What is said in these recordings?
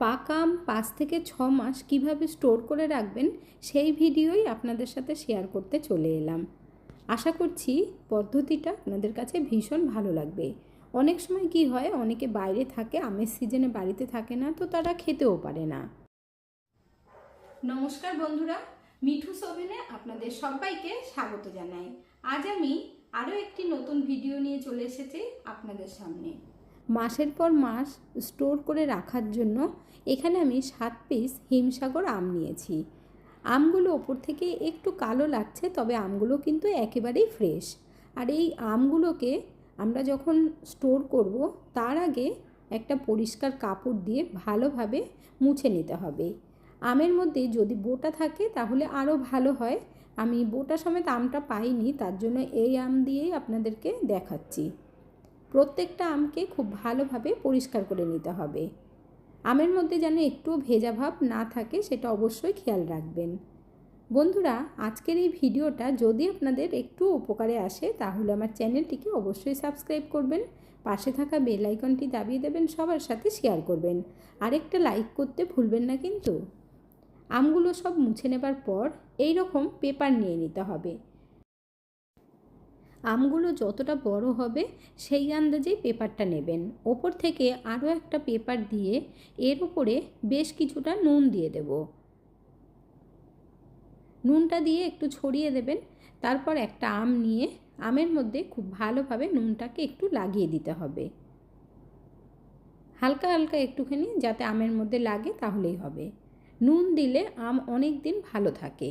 পাকা আম 5 থেকে 6 মাস কিভাবে স্টোর করে রাখবেন সেই ভিডিওই আপনাদের সাথে শেয়ার করতে চলে এলাম। আশা করছি পদ্ধতিটা আপনাদের কাছে ভীষণ ভালো লাগবে। অনেক সময় কি হয়, অনেকে বাইরে থাকে, আমের সিজনে বাড়িতে থাকে না, তো তারা খেতেও পারে না। নমস্কার বন্ধুরা, মিঠুস ওভেনে আপনাদের সবাইকে স্বাগত জানাই। আজ আমি আরও একটি নতুন ভিডিও নিয়ে চলে এসেছি আপনাদের সামনে। মাসের পর মাস স্টোর করে রাখার জন্য এখানে আমি 7 পিস হিমসাগর আম নিয়েছি। আমগুলো ওপর থেকে একটু কালো লাগছে, তবে আমগুলো কিন্তু একেবারেই ফ্রেশ। আর এই আমগুলোকে আমরা যখন স্টোর করব তার আগে একটা পরিষ্কার কাপড় দিয়ে ভালোভাবে মুছে নিতে হবে। আমের মধ্যে যদি বোটা থাকে তাহলে আরও ভালো হয়। আমি বোটা সমেত আমটা পাইনি, তার জন্য এই আম দিয়েই আপনাদেরকে দেখাচ্ছি। প্রত্যেকটা আমকে খুব ভালোভাবে পরিষ্কার করে নিতে হবে। আমের মধ্যে যেন একটুও ভেজা ভাব না থাকে সেটা অবশ্যই খেয়াল রাখবেন। বন্ধুরা, আজকের এই ভিডিওটা যদি আপনাদের একটু উপকারে আসে তাহলে আমার চ্যানেলটিকে অবশ্যই সাবস্ক্রাইব করবেন, পাশে থাকা বেল আইকনটি দাবিয়ে দেবেন, সবার সাথে শেয়ার করবেন, আরেকটা লাইক করতে ভুলবেন না কিন্তু। আমগুলো সব মুছে নেবার পর এই রকম পেপার নিয়ে নিতে হবে। আমগুলো যতটা বড় হবে সেই আন্দাজেই পেপারটা নেবেন। ওপর থেকে আরও একটা পেপার দিয়ে এর উপরে বেশ কিছুটা নুন দিয়ে দেব। নুনটা দিয়ে একটু ছড়িয়ে দেবেন। তারপর একটা আম নিয়ে আমের মধ্যে খুব ভালোভাবে নুনটাকে একটু লাগিয়ে দিতে হবে। হালকা হালকা একটুখানি যাতে আমের মধ্যে লাগে তাহলেই হবে। নুন দিলে আম অনেক দিন ভালো থাকে।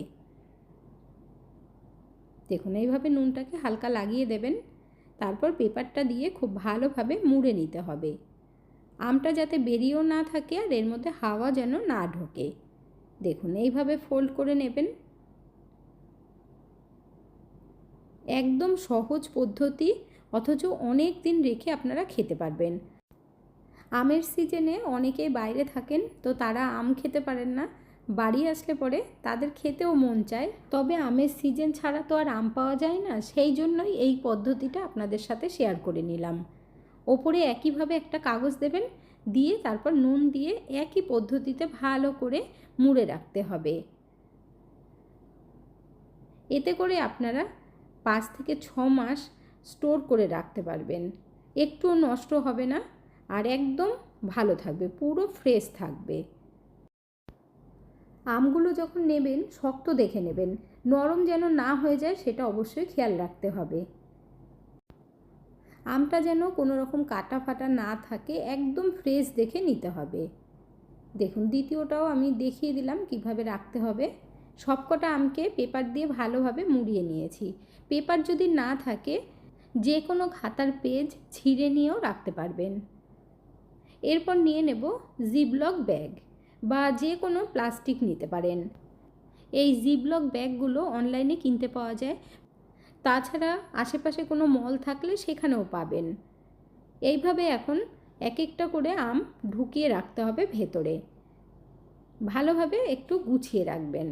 দেখুন, এইভাবে নুনটাকে হালকা লাগিয়ে দেবেন। তারপর পেপারটা দিয়ে খুব ভালোভাবে মুড়ে নিতে হবে। আমটা যাতে বেরিয়েও না থাকে আর এর মধ্যে হাওয়া যেন না ঢোকে। দেখুন, এইভাবে ফোল্ড করে নেবেন। একদম সহজ পদ্ধতি, অথচ অনেক দিন রেখে আপনারা খেতে পারবেন। আমের সিজনে অনেকেই বাইরে থাকেন, তো তারা আম খেতে পারেন না। বাড়ি আসলে পরে তাদের খেতেও মন চায়, তবে আমের সিজন ছাড়া তো আর আম পাওয়া যায় না। সেই জন্যই এই পদ্ধতিটা আপনাদের সাথে শেয়ার করে নিলাম। ওপরে একইভাবে একটা কাগজ দেবেন, দিয়ে তারপর নুন দিয়ে একই পদ্ধতিতে ভালো করে মুড়ে রাখতে হবে। এতে করে আপনারা 5 থেকে 6 মাস স্টোর করে রাখতে পারবেন। একটুও নষ্ট হবে না আর একদম ভালো থাকবে, পুরো ফ্রেশ থাকবে। আমগুলো যখন নেবেন শক্ত দেখে নেবেন, নরম যেন না হয়ে যায় সেটা অবশ্যই খেয়াল রাখতে হবে। আমটা যেন কোনো রকম কাটা ফাটা না থাকে, একদম ফ্রেশ দেখে নিতে হবে। দেখুন, দ্বিতীয়টাও আমি দেখিয়ে দিলাম কিভাবে রাখতে হবে। সবকটা আমকে পেপার দিয়ে ভালোভাবে মুড়িয়ে নিয়েছি। পেপার যদি না থাকে যে কোনো খাতার পেজ ছিঁড়ে নিয়েও রাখতে পারবেন। এরপর নিয়ে নেব জিপলক ব্যাগ বা যে কোনো প্লাস্টিক নিতে পারেন। এই জিপলক ব্যাগগুলো অনলাইনে কিনতে পাওয়া যায়, তাছাড়া আশেপাশে কোনো মল থাকলে সেখানেও পাবেন। এইভাবে এখন এক একটা করে আম ঢুকিয়ে রাখতে হবে ভেতরে। ভালোভাবে একটু গুছিয়ে রাখবেন।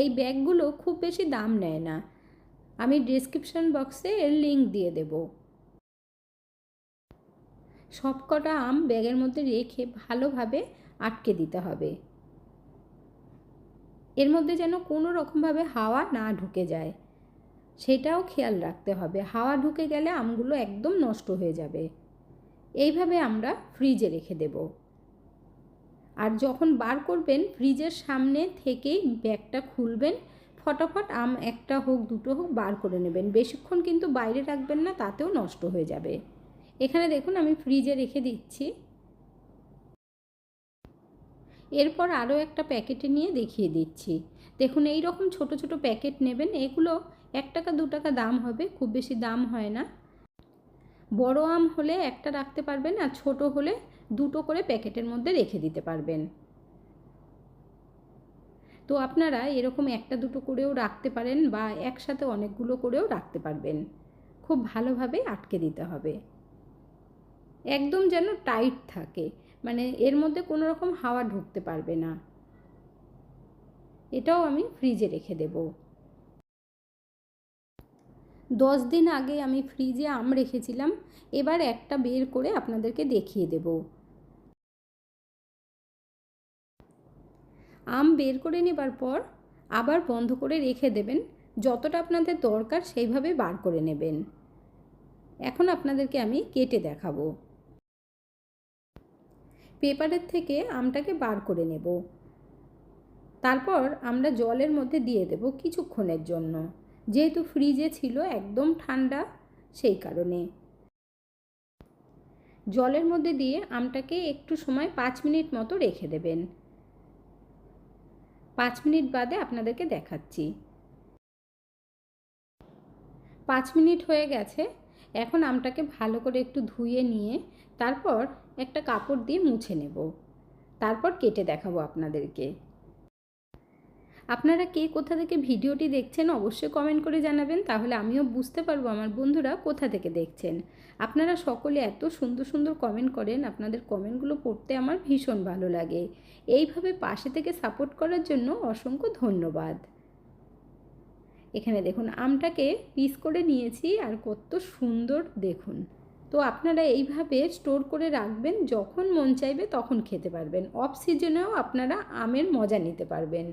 এই ব্যাগগুলো খুব বেশি দাম নেয় না, আমি ডেসক্রিপশন বক্সে এর লিঙ্ক দিয়ে দেব। সবকটা আম ব্যাগের মধ্যে রেখে ভালোভাবে আটকে দিতে হবে। এর মধ্যে যেন কোনো রকমভাবে হাওয়া না ঢুকে যায়, সেটাও খেয়াল রাখতে হবে। হাওয়া ঢুকে গেলে আমগুলো একদম নষ্ট হয়ে যাবে। এইভাবে আমরা ফ্রিজে রেখে দেব। আর যখন বার করবেন ফ্রিজের সামনে থেকেই ব্যাগটা খুলবেন, ফটাফট আম একটা হোক দুটো হোক বার করে নেবেন। বেশিক্ষণ কিন্তু বাইরে রাখবেন না, তাতেও নষ্ট হয়ে যাবে। এখানে দেখুন আমি ফ্রিজে রেখে দিচ্ছি। এরপর আরও একটা প্যাকেটে নিয়ে দেখিয়ে দিচ্ছি। দেখুন, এই রকম ছোট ছোট প্যাকেট নেবেন। এগুলো 1 টাকা 2 টাকা দাম হবে, খুব বেশি দাম হয় না। বড় আম হলে একটা রাখতে পারবেন, আর ছোট হলে দুটো করে প্যাকেটের মধ্যে রেখে দিতে পারবেন। তো আপনারা এরকম একটা দুটো করেও রাখতে পারেন বা একসাথে অনেকগুলো করেও রাখতে পারবেন। খুব ভালোভাবে আটকে দিতে হবে, একদম যেন টাইট থাকে, মানে এর মধ্যে কোনো রকম হাওয়া ঢুকতে পারবে না। এটাও আমি ফ্রিজে রেখে দেব। 10 দিন আগে আমি ফ্রিজে আম রেখেছিলাম, এবার একটা বের করে আপনাদেরকে দেখিয়ে দেব। আম বের করে নেবার পর আবার বন্ধ করে রেখে দেবেন, যতটা আপনাদের দরকার সেইভাবে বার করে নেবেন। এখন আপনাদেরকে আমি কেটে দেখাবো। পেপারের থেকে আমটাকে বার করে নেব, তারপর আমরা জলের মধ্যে দিয়ে দেব কিছুক্ষণের জন্য, যেহেতু ফ্রিজে ছিল একদম ঠান্ডা সেই কারণে। জলের মধ্যে দিয়ে আমটাকে একটু সময় 5 মিনিট মতো রেখে দেবেন। 5 মিনিট বাদে আপনাদেরকে দেখাচ্ছি। 5 মিনিট হয়ে গেছে। এখন আমটাকে ভালো করে একটু ধুয়ে নিয়ে তারপর একটা কাপড় দিয়ে মুছে নেব, তারপর কেটে দেখাবো আপনাদেরকে। আপনারা কে কোথা থেকে ভিডিওটি দেখছেন অবশ্যই কমেন্ট করে জানাবেন, তাহলে আমিও বুঝতে পারবো আমার বন্ধুরা কোথা থেকে দেখছেন। আপনারা সকলে এত সুন্দর সুন্দর কমেন্ট করেন, আপনাদের কমেন্টগুলো পড়তে আমার ভীষণ ভালো লাগে। এইভাবে পাশে থেকে সাপোর্ট করার জন্য অসংখ্য ধন্যবাদ। এখানে দেখুন আমটাকে পিস করে নিয়েছি, আর কত সুন্দর দেখুন। তো আপনারা এইভাবে স্টোর করে রাখবেন, যখন মন চাইবে তখন খেতে পারবেন। অফ সিজনেও আপনারা আমের মজা নিতে পারবেন।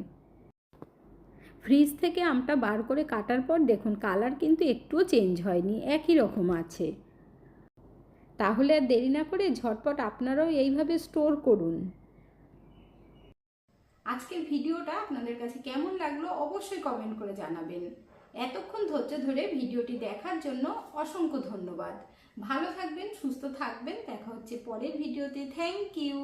ফ্রিজ থেকে আমটা বার করে কাটার পর দেখুন কালার কিন্তু একটুও চেঞ্জ হয়নি, একই রকম আছে। তাহলে আর দেরি না করে ঝটপট আপনারাও এইভাবে স্টোর করুন। আজকের ভিডিওটা আপনাদের কাছে কেমন লাগলো অবশ্যই কমেন্ট করে জানাবেন। এতক্ষণ ধৈর্য ধরে ভিডিওটি দেখার জন্য অসংখ্য ধন্যবাদ। ভালো থাকবেন, সুস্থ থাকবেন। দেখা হচ্ছে পরের ভিডিওতে। Thank you.